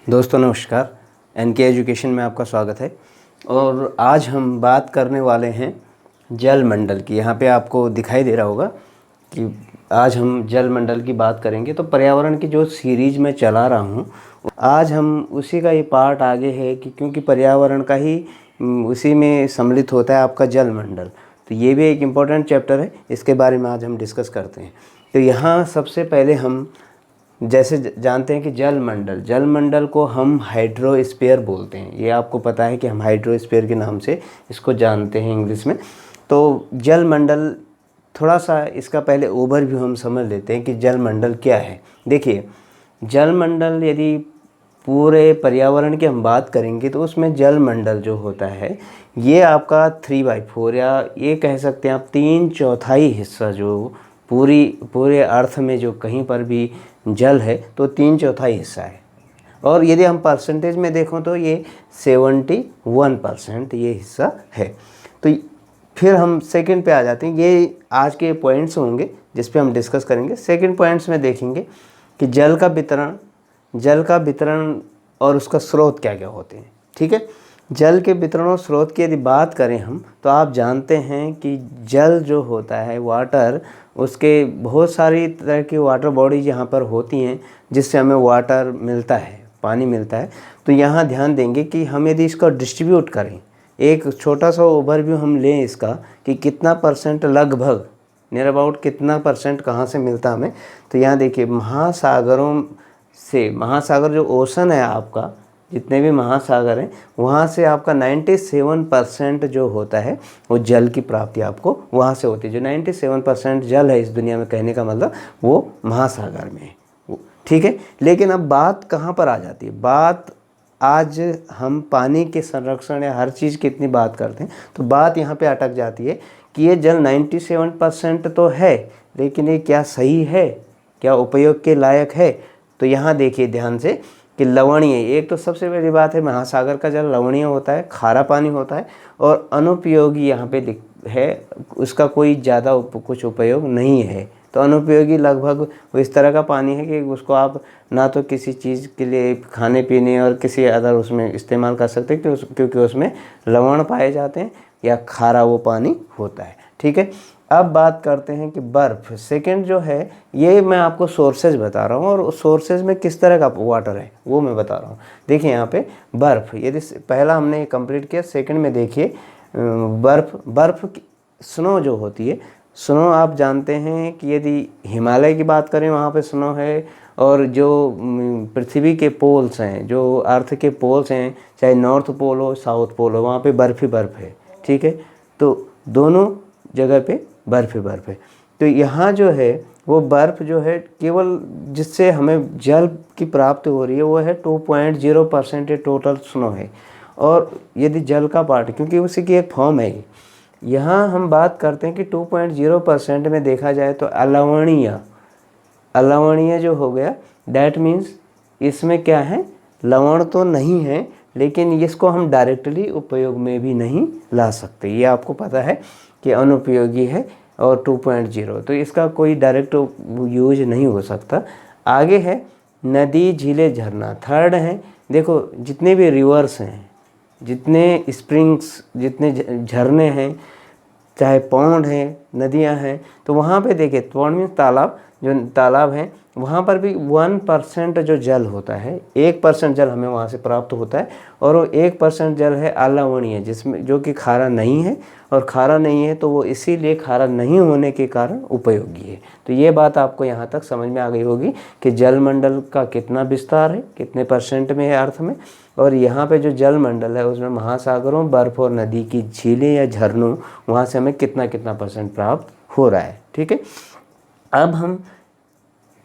दोस्तों नमस्कार, N K education में आपका स्वागत है। और आज हम बात करने वाले हैं जल मंडल की। यहाँ पे आपको दिखाई दे रहा होगा कि आज हम जल मंडल की बात करेंगे। तो पर्यावरण की जो सीरीज़ मैं चला रहा हूँ, आज हम उसी का ये पार्ट आगे है कि क्योंकि पर्यावरण का ही उसी में सम्मिलित होता है आपका जल मंडल। तो ये भी एक इम्पॉर्टेंट चैप्टर है, इसके बारे में आज हम डिस्कस करते हैं। तो यहाँ सबसे पहले हम जैसे जानते हैं कि जल मंडल को हम हाइड्रोस्फीयर बोलते हैं। ये आपको पता है कि हम हाइड्रोस्फीयर के नाम से इसको जानते हैं इंग्लिश में। तो जल मंडल, थोड़ा सा इसका पहले ओवरव्यू हम समझ लेते हैं कि जल मंडल क्या है। देखिए, जल मंडल यदि पूरे पर्यावरण की हम बात करेंगे तो उसमें जल मंडल जो होता है ये आपका 3/4 या ये कह सकते हैं आप 3/4 हिस्सा जो पूरे अर्थ में जो कहीं पर भी जल है तो 3/4 हिस्सा है। और यदि हम परसेंटेज में देखो तो ये 71% ये हिस्सा है। तो फिर हम सेकंड पे आ जाते हैं। ये आज के पॉइंट्स होंगे जिस पे हम डिस्कस करेंगे। सेकंड पॉइंट्स में देखेंगे कि जल का वितरण और उसका स्रोत क्या क्या होते हैं। ठीक है, जल के वितरण और स्रोत की यदि बात करें हम, तो आप जानते हैं कि जल जो होता है, वाटर, उसके बहुत सारी तरह की वाटर बॉडीज यहाँ पर होती हैं जिससे हमें वाटर मिलता है, पानी मिलता है। तो यहाँ ध्यान देंगे कि हम यदि इसको डिस्ट्रीब्यूट करें, एक छोटा सा ओवरव्यू हम लें इसका कि कितना परसेंट, लगभग नियर अबाउट कितना परसेंट कहाँ से मिलता हमें। तो यहाँ देखिए, महासागर जो ओशन है आपका, जितने भी महासागर हैं वहाँ से आपका 97% जो होता है वो जल की प्राप्ति आपको वहाँ से होती है। जो 97% जल है इस दुनिया में, कहने का मतलब वो महासागर में है। ठीक है, लेकिन अब बात कहाँ पर आ जाती है? बात आज हम पानी के संरक्षण या हर चीज़ की इतनी बात करते हैं तो बात यहाँ पे अटक जाती है कि ये जल 97% तो है, लेकिन ये क्या सही है, क्या उपयोग के लायक है? तो यहाँ देखिए ध्यान से कि लवणीय, एक तो सबसे बड़ी बात है, महासागर का जल लवणीय होता है, खारा पानी होता है। और अनुपयोगी यहाँ पे है, उसका कोई ज़्यादा कुछ उपयोग नहीं है। तो अनुपयोगी लगभग वो इस तरह का पानी है कि उसको आप ना तो किसी चीज़ के लिए, खाने पीने और किसी अदर उसमें इस्तेमाल कर सकते हैं क्योंकि उसमें लवण पाए जाते हैं या खारा वो पानी होता है। ठीक है, अब बात करते हैं कि बर्फ़। सेकंड जो है, ये मैं आपको सोर्सेज बता रहा हूँ और सोर्सेज में किस तरह का वाटर है वो मैं बता रहा हूँ। देखिए यहाँ पे बर्फ़, यदि पहला हमने कंप्लीट किया, सेकंड में देखिए बर्फ़ स्नो जो होती है, स्नो आप जानते हैं कि यदि हिमालय की बात करें वहाँ पे स्नो है। और जो पृथ्वी के पोल्स हैं, जो अर्थ के पोल्स हैं, चाहे नॉर्थ पोल हो साउथ पोल हो, वहाँ पे बर्फ़ ही बर्फ़ है। ठीक है, तो दोनों जगह पे बर्फ़ ही बर्फ़ है। तो यहाँ जो है वो बर्फ़ जो है केवल जिससे हमें जल की प्राप्ति हो रही है वो है 2.0% टोटल स्नो है। और यदि जल का पार्ट, क्योंकि उसी की एक फॉर्म है, यहाँ हम बात करते हैं कि 2.0% में देखा जाए तो अलवणीय जो हो गया, डैट मीन्स इसमें क्या है, लवण तो नहीं है, लेकिन इसको हम डायरेक्टली उपयोग में भी नहीं ला सकते। ये आपको पता है कि अनुपयोगी है और 2.0, तो इसका कोई डायरेक्ट यूज नहीं हो सकता। आगे है नदी, झीलें, झरना। थर्ड है, देखो जितने भी रिवर्स हैं, जितने स्प्रिंग्स, जितने झरने हैं, चाहे पौंड हैं, नदियां हैं, तो वहाँ पे देखिए, पौंड में तालाब, जो तालाब हैं वहाँ पर भी 1% जो जल होता है, 1% जल हमें वहाँ से प्राप्त होता है। और वो 1% जल है अलवणीय, जिसमें जो कि खारा नहीं है। और खारा नहीं है तो वो इसीलिए खारा नहीं होने के कारण उपयोगी है। तो ये बात आपको यहाँ तक समझ में आ गई होगी कि जलमंडल का कितना विस्तार है, कितने परसेंट में है अर्थ में। और यहाँ पे जो जलमंडल है उसमें महासागरों, बर्फ़ और नदी की झीलें या झरनों, वहाँ से हमें कितना कितना परसेंट प्राप्त हो रहा है। ठीक है, अब हम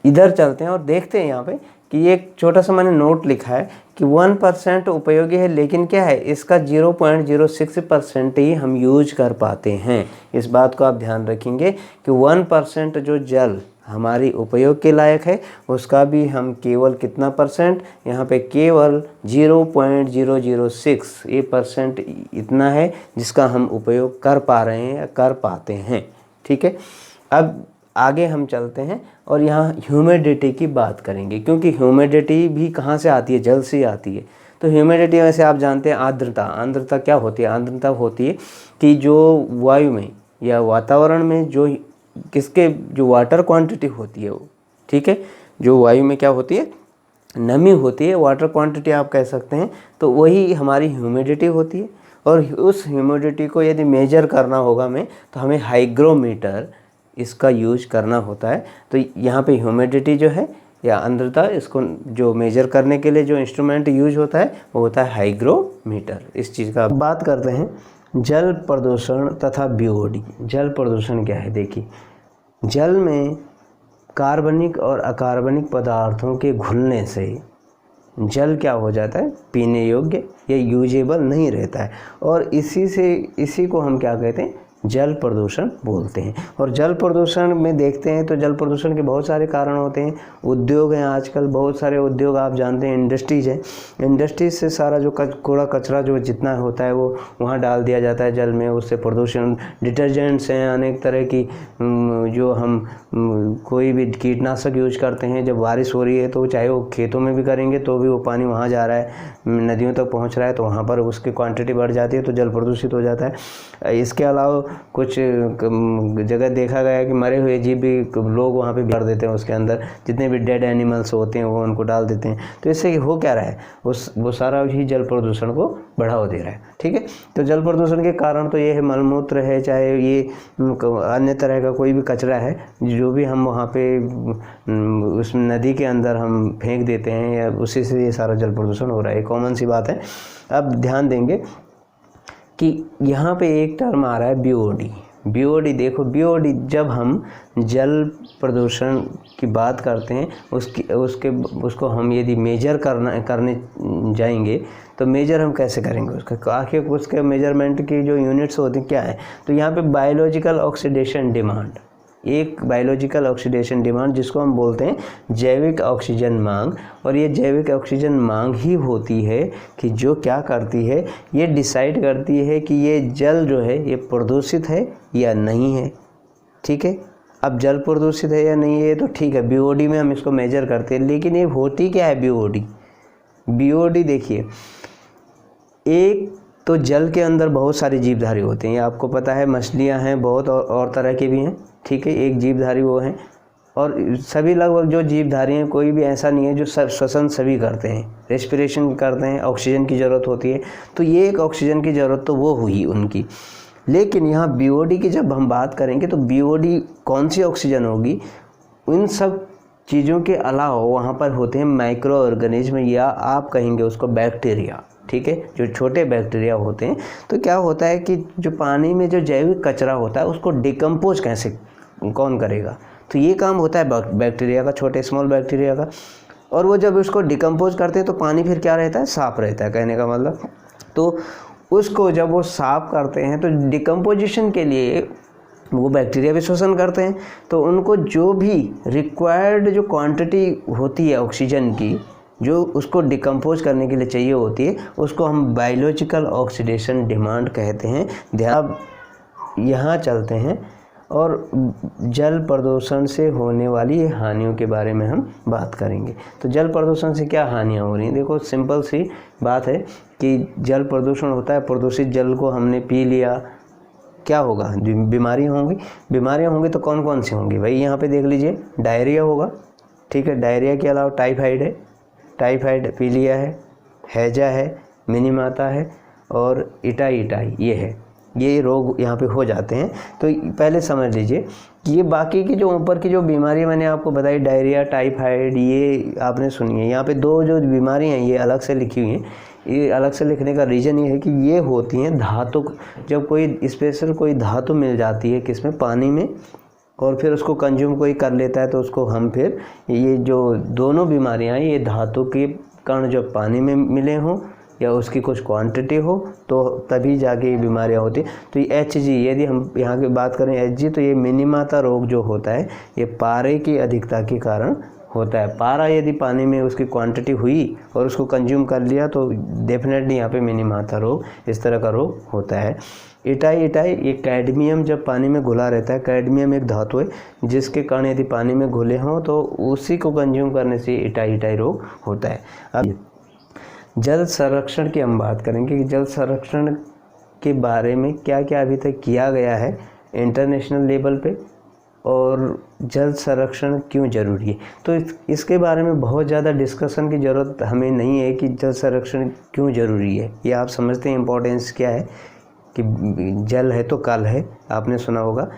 इधर चलते हैं और देखते हैं यहाँ पे कि एक छोटा सा मैंने नोट लिखा है कि 1% उपयोगी है, लेकिन क्या है, इसका 0.06% ही हम यूज कर पाते हैं। इस बात को आप ध्यान रखेंगे कि 1% जो जल हमारी उपयोग के लायक है उसका भी हम केवल कितना परसेंट, यहाँ पे केवल 0.006 ये परसेंट इतना है जिसका हम उपयोग कर पा रहे हैं या कर पाते हैं। ठीक है, अब आगे हम चलते हैं और यहाँ ह्यूमिडिटी की बात करेंगे, क्योंकि ह्यूमिडिटी भी कहाँ से आती है, जल से आती है। तो ह्यूमिडिटी वैसे आप जानते हैं आर्द्रता, आर्द्रता क्या होती है, आर्द्रता होती है कि जो वायु में या वातावरण में जो किसके जो वाटर क्वांटिटी होती है वो, ठीक है, जो वायु में क्या होती है, नमी होती है, वाटर क्वांटिटी आप कह सकते हैं, तो वही हमारी ह्यूमिडिटी होती है। और उस ह्यूमिडिटी को यदि मेजर करना होगा हमें, तो हमें हाइग्रोमीटर इसका यूज करना होता है। तो यहाँ पे ह्यूमिडिटी जो है या आर्द्रता, इसको जो मेजर करने के लिए जो इंस्ट्रूमेंट यूज होता है वो होता है हाइग्रोमीटर। इस चीज़ का बात करते हैं जल प्रदूषण तथा बीओडी। जल प्रदूषण क्या है, देखिए जल में कार्बनिक और अकार्बनिक पदार्थों के घुलने से जल क्या हो जाता है, पीने योग्य या यूजेबल नहीं रहता है, और इसी को हम क्या कहते हैं, जल प्रदूषण बोलते हैं। और जल प्रदूषण में देखते हैं तो जल प्रदूषण के बहुत सारे कारण होते हैं। उद्योग हैं, आजकल बहुत सारे उद्योग आप जानते हैं, इंडस्ट्रीज हैं, इंडस्ट्रीज से सारा जो कूड़ा कचरा जो जितना होता है वो वहाँ डाल दिया जाता है जल में, उससे प्रदूषण। डिटर्जेंट्स हैं अनेक तरह की, जो हम कोई भी कीटनाशक यूज करते हैं, जब बारिश हो रही है तो चाहे वो खेतों में भी करेंगे तो भी वो पानी वहाँ जा रहा है, नदियों तक पहुँच रहा है, तो वहाँ पर उसकी क्वांटिटी बढ़ जाती है तो जल प्रदूषित हो जाता है। इसके अलावा कुछ जगह देखा गया है कि मरे हुए जीव भी लोग वहाँ पे भर देते हैं, उसके अंदर जितने भी डेड एनिमल्स होते हैं वो उनको डाल देते हैं। तो इससे हो क्या रहा है, वो सारा ही जल प्रदूषण को बढ़ावा दे रहा है, ठीक है। तो जल प्रदूषण के कारण तो ये है, मलमूत्र है, चाहे ये अन्य तरह का कोई भी कचरा है जो भी हम वहाँ पे उस नदी के अंदर हम फेंक देते हैं, या उसी से ये सारा जल प्रदूषण हो रहा है, कॉमन सी बात है। अब ध्यान देंगे कि यहाँ पे एक टर्म आ रहा है बीओडी। बीओडी देखो, बीओडी जब हम जल प्रदूषण की बात करते हैं उसको हम यदि मेजर करने जाएंगे तो मेजर हम कैसे करेंगे उसका, आखिर उसके मेजरमेंट की जो यूनिट्स होती हैं क्या है। तो यहाँ पे बायोलॉजिकल ऑक्सीडेशन डिमांड, एक बायोलॉजिकल ऑक्सीडेशन डिमांड जिसको हम बोलते हैं जैविक ऑक्सीजन मांग। और ये जैविक ऑक्सीजन मांग ही होती है कि जो क्या करती है, ये डिसाइड करती है कि ये जल जो है ये प्रदूषित है या नहीं है, ठीक है। अब जल प्रदूषित है या नहीं है तो ठीक है, बीओडी में हम इसको मेजर करते हैं, लेकिन ये होती क्या है बीओडी। बीओडी देखिए, एक तो जल के अंदर बहुत सारे जीवधारी होते हैं, ये आपको पता है, मछलियां हैं बहुत और तरह के भी हैं, ठीक है। एक जीवधारी वो हैं, और सभी लगभग जो जीवधारी हैं कोई भी ऐसा नहीं है जो श्वसन सभी करते हैं, रेस्पिरेशन करते हैं, ऑक्सीजन की ज़रूरत होती है। तो ये एक ऑक्सीजन की ज़रूरत तो वो हुई उनकी, लेकिन यहाँ बीओडी की जब हम बात करेंगे तो बीओडी कौन सी ऑक्सीजन होगी, उन सब चीज़ों के अलावा वहाँ पर होते हैं माइक्रो ऑर्गेनिज्म, या आप कहेंगे उसको बैक्टीरिया, ठीक है, जो छोटे बैक्टीरिया होते हैं। तो क्या होता है कि जो पानी में जो जैविक कचरा होता है उसको डिकम्पोज कैसे कौन करेगा, तो ये काम होता है बैक्टीरिया का, छोटे स्मॉल बैक्टीरिया का। और वो जब उसको डिकम्पोज करते हैं तो पानी फिर क्या रहता है, साफ़ रहता है, कहने का मतलब। तो उसको जब वो साफ़ करते हैं तो डिकम्पोजिशन के लिए वो बैक्टीरिया भी शोषण करते हैं, तो उनको जो भी रिक्वायर्ड जो क्वांटिटी होती है ऑक्सीजन की, जो उसको डिकम्पोज करने के लिए चाहिए होती है, उसको हम बायोलॉजिकल ऑक्सीडेशन डिमांड कहते हैं। ध्यान यहाँ चलते हैं और जल प्रदूषण से होने वाली हानियों के बारे में हम बात करेंगे। तो जल प्रदूषण से क्या हानियाँ हो रही हैं, देखो सिंपल सी बात है कि जल प्रदूषण होता है, प्रदूषित जल को हमने पी लिया, क्या होगा, बीमारियाँ होंगी। बीमारियाँ होंगी तो कौन कौन सी होंगी भाई, यहाँ पे देख लीजिए, डायरिया होगा, ठीक है। डायरिया के अलावा टाइफाइड है, टाइफाइड पीलिया है, हैजा है, मिनीमाता है, और इटाई ये है, ये रोग यहाँ पे हो जाते हैं। तो पहले समझ लीजिए कि ये बाकी की जो ऊपर की जो बीमारी मैंने आपको बताई, डायरिया, टाइफाइड, ये आपने सुनी है। यहाँ पे दो जो बीमारी हैं ये अलग से लिखी हुई हैं। ये अलग से लिखने का रीज़न ये है कि ये होती हैं धातु, जब कोई स्पेशल कोई धातु मिल जाती है किसमें, पानी में, और फिर उसको कंज्यूम कोई कर लेता है तो उसको हम फिर, ये जो दोनों बीमारियाँ हैं ये धातु के कण जब पानी में मिले हों या उसकी कुछ क्वांटिटी हो तो तभी जाके ये बीमारियाँ होती हैं। तो ये HG, यदि हम यहाँ की बात करें HG, तो ये मिनीमाता रोग जो होता है ये पारे की अधिकता के कारण होता है। पारा यदि पानी में उसकी क्वांटिटी हुई और उसको कंज्यूम कर लिया तो डेफिनेटली यहाँ पे मिनीमाता रोग, इस तरह का रोग होता है। इटाई ये कैडमियम जब पानी में घुला रहता है, कैडमियम एक धातु है जिसके कारण यदि पानी में घुले हों तो उसी को कंज्यूम करने से इटाई रोग होता है। अब जल संरक्षण की हम बात करेंगे कि जल संरक्षण के बारे में क्या क्या अभी तक किया गया है इंटरनेशनल लेवल पे, और जल संरक्षण क्यों ज़रूरी है। तो इसके बारे में बहुत ज़्यादा डिस्कशन की ज़रूरत हमें नहीं है कि जल संरक्षण क्यों ज़रूरी है। ये आप समझते हैं इम्पोर्टेंस क्या है कि जल है तो कल है, आपने सुना होगा,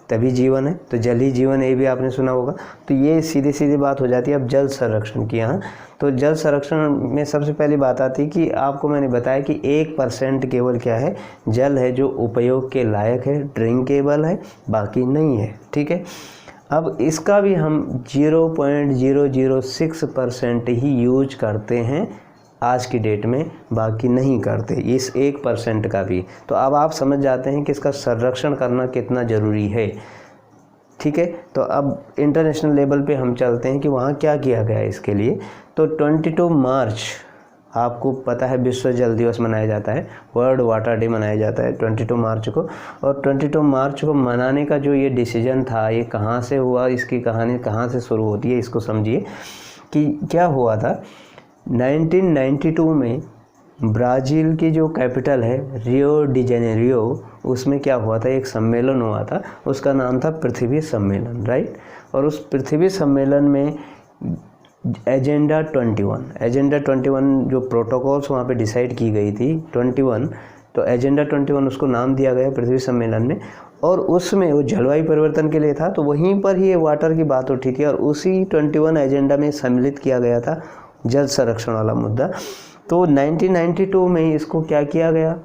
तभी जीवन है, तो जल ही जीवन है, ये भी आपने सुना होगा। तो ये सीधी सीधी बात हो जाती है अब जल संरक्षण की। यहाँ तो जल संरक्षण में सबसे पहली बात आती है कि आपको मैंने बताया कि 1% केवल क्या है, जल है जो उपयोग के लायक है, ड्रिंकेबल है, बाकी नहीं है। ठीक है, अब इसका भी हम 0.006% ही यूज करते हैं आज की डेट में, बाकी नहीं करते इस 1% का भी। तो अब आप समझ जाते हैं कि इसका संरक्षण करना कितना ज़रूरी है। ठीक है, तो अब इंटरनेशनल लेवल पे हम चलते हैं कि वहाँ क्या किया गया है इसके लिए। तो 22 मार्च आपको पता है विश्व जल दिवस मनाया जाता है, वर्ल्ड वाटर डे मनाया जाता है 22 मार्च को। और 22 मार्च को मनाने का जो ये डिसीजन था, ये कहाँ से हुआ, इसकी कहानी कहाँ से शुरू होती है, इसको समझिए कि क्या हुआ था। 1992 में ब्राज़ील की जो कैपिटल है रियो डी जेनेरियो, उसमें क्या हुआ था, एक सम्मेलन हुआ था, उसका नाम था पृथ्वी सम्मेलन, राइट। और उस पृथ्वी सम्मेलन में एजेंडा 21 जो प्रोटोकॉल्स वहाँ पे डिसाइड की गई थी 21, तो एजेंडा 21 उसको नाम दिया गया पृथ्वी सम्मेलन में। और उसमें वो जलवायु परिवर्तन के लिए था, तो वहीं पर ही ये वाटर की बात उठी थी और उसी 21 एजेंडा में सम्मिलित किया गया था जल संरक्षण वाला मुद्दा। तो 1992 में इसको क्या किया गया,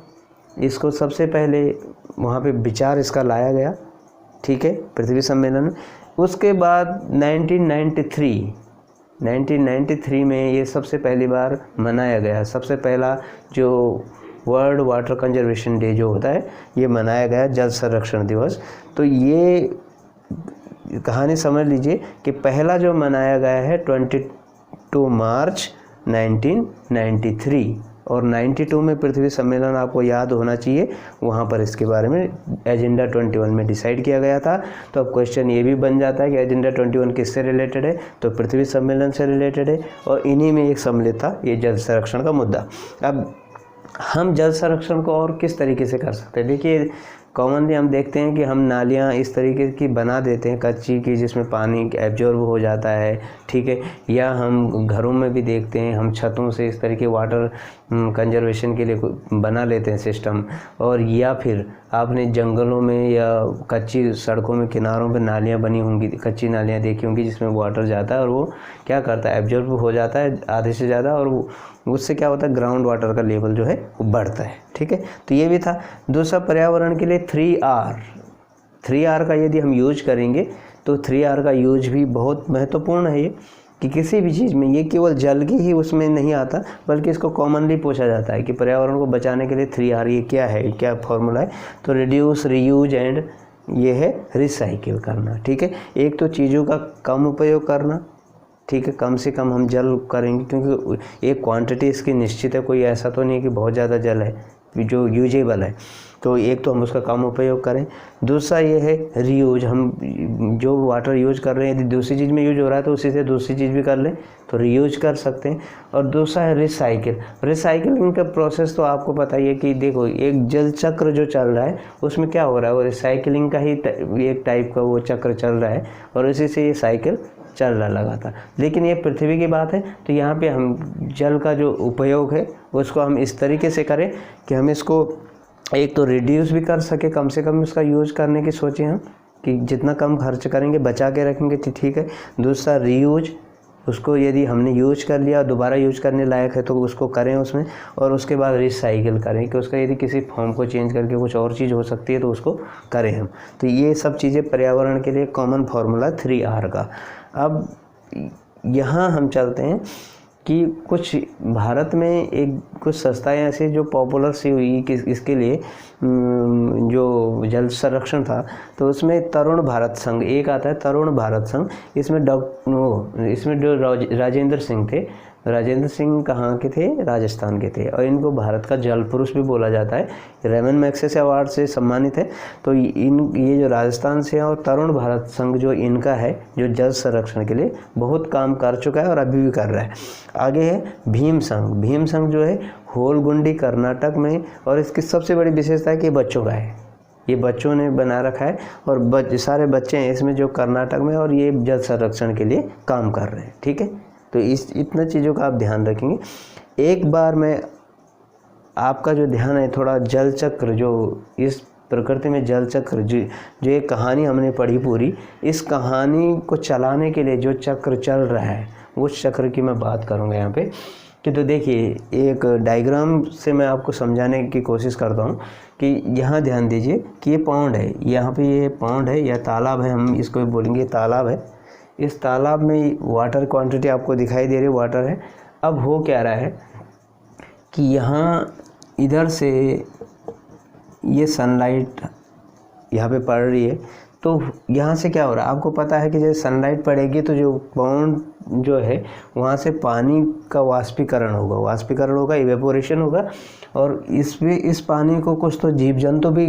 इसको सबसे पहले वहाँ पे विचार इसका लाया गया, ठीक है, पृथ्वी सम्मेलन में। उसके बाद 1993 में ये सबसे पहली बार मनाया गया। सबसे पहला जो वर्ल्ड वाटर कंजर्वेशन डे जो होता है, ये मनाया गया, जल संरक्षण दिवस। तो ये कहानी समझ लीजिए कि पहला जो मनाया गया है 22 मार्च 1993, और 92 में पृथ्वी सम्मेलन आपको याद होना चाहिए, वहाँ पर इसके बारे में एजेंडा 21 में डिसाइड किया गया था। तो अब क्वेश्चन ये भी बन जाता है कि एजेंडा 21 किससे रिलेटेड है, तो पृथ्वी सम्मेलन से रिलेटेड है, और इन्हीं में एक सम्मिलित था ये जल संरक्षण का मुद्दा। अब हम जल संरक्षण को और किस तरीके से कर सकते हैं। देखिए, कॉमनली हम देखते हैं कि हम नालियाँ इस तरीके की बना देते हैं कच्ची की, जिसमें पानी एब्जॉर्ब हो जाता है, ठीक है। या हम घरों में भी देखते हैं, हम छतों से इस तरीके वाटर कंजर्वेशन के लिए बना लेते हैं सिस्टम। और या फिर आपने जंगलों में या कच्ची सड़कों में किनारों पे नालियाँ बनी होंगी, कच्ची नालियाँ देखी होंगी, जिसमें वाटर जाता है और वो क्या करता है, एब्जॉर्ब हो जाता है आधे से ज़्यादा, और उससे क्या होता है, ग्राउंड वाटर का लेवल जो है वो बढ़ता है, ठीक है। तो ये भी था। दूसरा, पर्यावरण के लिए 3R का यदि हम यूज करेंगे तो 3R का यूज भी बहुत महत्वपूर्ण है। ये कि किसी भी चीज़ में, ये केवल जल की ही उसमें नहीं आता, बल्कि इसको कॉमनली पूछा जाता है कि पर्यावरण को बचाने के लिए 3R ये क्या है, क्या फॉर्मूला है। तो रिड्यूस, रीयूज एंड ये है रिसाइकिल करना, ठीक है। एक तो चीज़ों का कम उपयोग करना, ठीक है, कम से कम हम जल करेंगे, क्योंकि एक क्वांटिटी इसकी निश्चित है, कोई ऐसा तो नहीं है कि बहुत ज़्यादा जल है जो यूजेबल है, तो एक तो हम उसका कम उपयोग करें। दूसरा ये है रीयूज, हम जो वाटर यूज कर रहे हैं यदि दूसरी चीज़ में यूज हो रहा है तो उसी से दूसरी चीज़ भी कर लें, तो रीयूज कर सकते हैं। और दूसरा है रिसाइकिलिंग का प्रोसेस, तो आपको पता ही है कि देखो, एक जल चक्र जो चल रहा है उसमें क्या हो रहा है, वो रिसाइकिलिंग का ही एक टाइप का वो चक्र चल रहा है, और इसी से ये साइकिल चल रहा लगातार। लेकिन ये पृथ्वी की बात है, तो यहाँ पे हम जल का जो उपयोग है उसको हम इस तरीके से करें कि हम इसको एक तो रिड्यूस भी कर सके, कम से कम इसका यूज करने की सोचें हम कि जितना कम खर्च करेंगे, बचा के रखेंगे तो ठीक है। दूसरा, रीयूज, उसको यदि हमने यूज कर लिया, दोबारा यूज करने लायक है तो उसको करें उसमें। और उसके बाद रिसाइकिल करें कि उसका यदि किसी फॉर्म को चेंज करके कुछ और चीज़ हो सकती है तो उसको करें हम। तो ये सब चीज़ें पर्यावरण के लिए कॉमन फार्मूला 3R का। अब यहाँ हम चलते हैं कि कुछ भारत में एक कुछ संस्थाएं ऐसी जो पॉपुलर सी हुई कि इसके लिए जो जल संरक्षण था, तो उसमें तरुण भारत संघ एक आता है, तरुण भारत संघ। इसमें इसमें जो राजेंद्र सिंह थे, राजेंद्र सिंह कहाँ के थे? राजस्थान के थे, और इनको भारत का जल पुरुष भी बोला जाता है। रेमन मैग्सेसे अवार्ड से सम्मानित है। तो ये जो राजस्थान से है, और तरुण भारत संघ जो इनका है, जो जल संरक्षण के लिए बहुत काम कर चुका है और अभी भी कर रहा है। आगे है भीम संघ। भीम संघ जो है होलगुंडी कर्नाटक में, और इसकी सबसे बड़ी विशेषता है कि बच्चों का है, ये बच्चों ने बना रखा है, और सारे बच्चे हैं इसमें जो कर्नाटक में, और ये जल संरक्षण के लिए काम कर रहे हैं। ठीक है, तो इतना चीज़ों का आप ध्यान रखेंगे। एक बार मैं आपका जो ध्यान है थोड़ा जल चक्र, जो इस प्रकृति में जल चक्र जो एक कहानी हमने पढ़ी पूरी, इस कहानी को चलाने के लिए जो चक्र चल रहा है उस चक्र की मैं बात करूँगा यहाँ पे। कि तो देखिए, एक डायग्राम से मैं आपको समझाने की कोशिश करता हूँ कि यहाँ ध्यान दीजिए कि ये पॉन्ड है, यहाँ पे ये पॉन्ड है या तालाब है, हम इसको बोलेंगे तालाब है। इस तालाब में वाटर क्वांटिटी आपको दिखाई दे रही है, वाटर है। अब हो क्या रहा है कि यहाँ इधर से ये सनलाइट यहाँ पे पड़ रही है, तो यहाँ से क्या हो रहा है आपको पता है कि जब सनलाइट पड़ेगी तो जो पॉन्ड जो है वहाँ से पानी का वाष्पीकरण होगा, इवेपोरेशन होगा, और इस पानी को कुछ तो जीव जंतु भी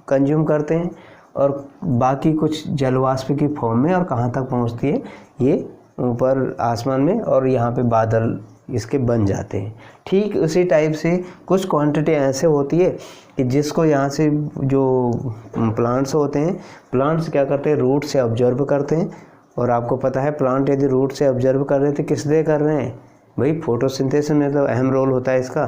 कंज्यूम करते हैं, और बाकी कुछ जलवाष्प की फॉर्म में, और कहाँ तक पहुँचती है ये ऊपर आसमान में, और यहाँ पे बादल इसके बन जाते हैं। ठीक उसी टाइप से कुछ क्वांटिटी ऐसे होती है कि जिसको यहाँ से जो प्लांट्स होते हैं, प्लांट्स क्या करते हैं, रूट से ऑब्जर्व करते हैं। और आपको पता है प्लांट यदि रूट से ऑब्जर्व कर रहे हैं तो किस लिए कर रहे हैं भाई? फोटोसिंथेसिस में तो अहम रोल होता है इसका,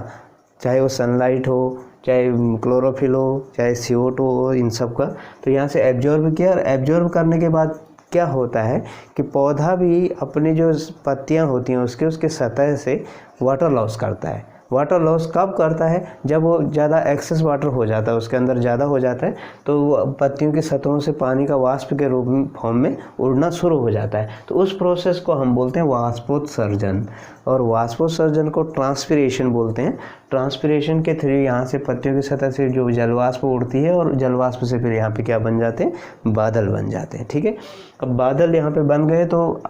चाहे वो सनलाइट हो, चाहे क्लोरोफिल हो, चाहे CO2 हो, इन सब का। तो यहाँ से एब्जॉर्ब किया, और एब्जॉर्ब करने के बाद क्या होता है कि पौधा भी अपनी जो पत्तियाँ होती हैं उसके सतह से वाटर लॉस करता है। वाटर लॉस कब करता है? जब वो ज़्यादा एक्सेस वाटर हो जाता है, उसके अंदर ज़्यादा हो जाता है, तो वो पत्तियों की सतहों से पानी का वाष्प के रूप में फॉर्म में उड़ना शुरू हो जाता है। तो उस प्रोसेस को हम बोलते हैं वाष्पोत्सर्जन, और वाष्पोत्सर्जन को ट्रांसपिरेशन बोलते हैं। ट्रांसपिरेशन के थ्रू यहाँ से पत्तियों की सतह से जो जलवाष्प उड़ती है, और जलवाष्प से फिर यहाँ पे क्या बन जाते हैं? बादल बन जाते हैं। ठीक है, अब बादल यहाँ पे बन गए तो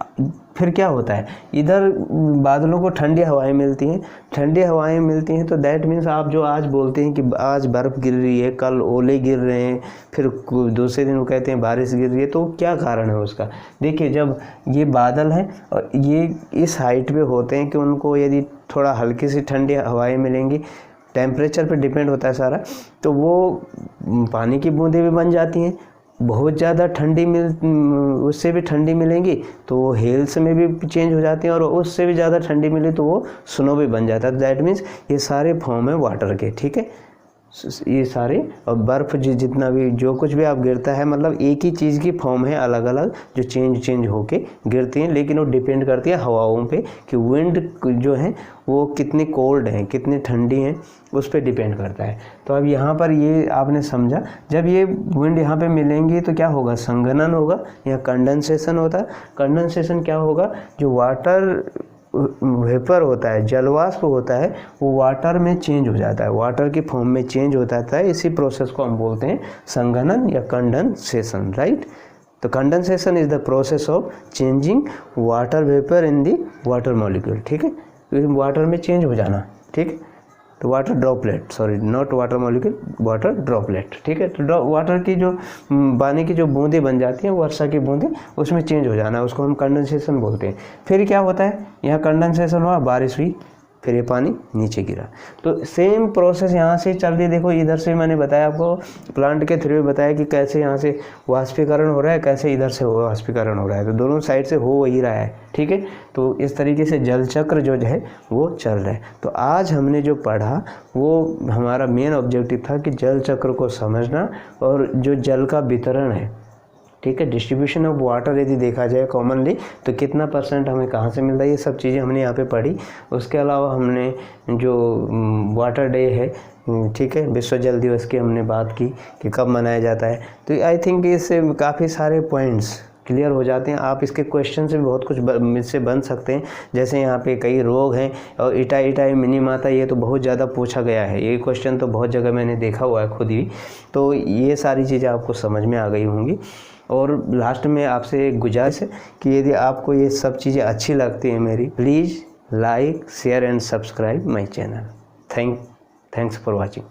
फिर क्या होता है, इधर बादलों को ठंडी हवाएं मिलती हैं। ठंडी हवाएं मिलती हैं तो दैट मीन्स आप जो आज बोलते हैं कि आज बर्फ़ गिर रही है, कल ओले गिर रहे हैं, फिर दूसरे दिन वो कहते हैं बारिश गिर रही है, तो क्या कारण है उसका? देखिए, जब ये बादल हैं और ये इस हाइट पे होते हैं कि उनको यदि थोड़ा हल्की सी ठंडी हवाएं मिलेंगी, टेम्परेचर पे डिपेंड होता है सारा, तो वो पानी की बूंदें भी बन जाती हैं। बहुत ज़्यादा उससे भी ठंडी मिलेंगी तो वो हेल्स में भी चेंज हो जाती हैं, और उससे भी ज़्यादा ठंडी मिली तो वो स्नो भी बन जाता है। दैट मीन्स ये सारे फॉर्म है वाटर के। ठीक है, ये सारे, और बर्फ़ जितना भी जो कुछ भी आप गिरता है, मतलब एक ही चीज़ की फॉर्म है अलग अलग जो चेंज होके गिरती हैं, लेकिन वो डिपेंड करती है हवाओं पे कि विंड जो है वो कितनी कोल्ड है, कितनी ठंडी है, उस पर डिपेंड करता है। तो अब यहाँ पर ये आपने समझा, जब ये विंड यहाँ पे मिलेंगी तो क्या होगा? संघनन होगा या कंडेंसेशन होता है। कंडेंसेशन क्या होगा? जो वाटर वेपर होता है, जलवाष्प होता है, वो वाटर में चेंज हो जाता है, वाटर की फॉर्म में चेंज हो जाता है। इसी प्रोसेस को हम बोलते हैं संघनन या कंडेंसेशन, राइट। तो condensation is the process of changing water vapour in the water molecule. ठीक है, तो वाटर में चेंज हो जाना। ठीक है, तो water droplet, sorry not water molecule, water droplet. ठीक है, तो वाटर की जो पानी की जो बूंदें बन जाती हैं, वर्षा की बूंदें, उसमें चेंज हो जाना, उसको हम कंडेंसेशन बोलते हैं। फिर क्या होता है, यहाँ कंडेंसेशन हुआ, बारिश हुई, फिर ये पानी नीचे गिरा। तो सेम प्रोसेस यहाँ से चल रही। देखो, इधर से मैंने बताया आपको, प्लांट के थ्रू बताया कि कैसे यहाँ से वाष्पीकरण हो रहा है, कैसे इधर से वाष्पीकरण हो रहा है, तो दोनों साइड से हो वही रहा है। ठीक है, तो इस तरीके से जल चक्र जो है वो चल रहा है। तो आज हमने जो पढ़ा वो हमारा मेन ऑब्जेक्टिव था कि जल चक्र को समझना, और जो जल का वितरण है, ठीक है, डिस्ट्रीब्यूशन ऑफ वाटर यदि देखा जाए कॉमनली, तो कितना % हमें कहाँ से मिलता है, ये सब चीज़ें हमने यहाँ पे पढ़ी। उसके अलावा हमने जो वाटर डे है, ठीक है, विश्व जल दिवस की हमने बात की कि कब मनाया जाता है। तो आई थिंक इससे काफ़ी सारे पॉइंट्स क्लियर हो जाते हैं। आप इसके क्वेश्चन से भी बहुत कुछ इससे बन सकते हैं। जैसे यहाँ पे कई रोग हैं और इटाई मिनीमाता, ये तो बहुत ज़्यादा पूछा गया है, ये क्वेश्चन तो बहुत जगह मैंने देखा हुआ है खुद ही। तो ये सारी चीज़ें आपको समझ में आ गई होंगी। और लास्ट में आपसे एक गुजारिश है कि यदि आपको ये सब चीज़ें अच्छी लगती हैं मेरी, please like share and subscribe my channel. Thanks for watching.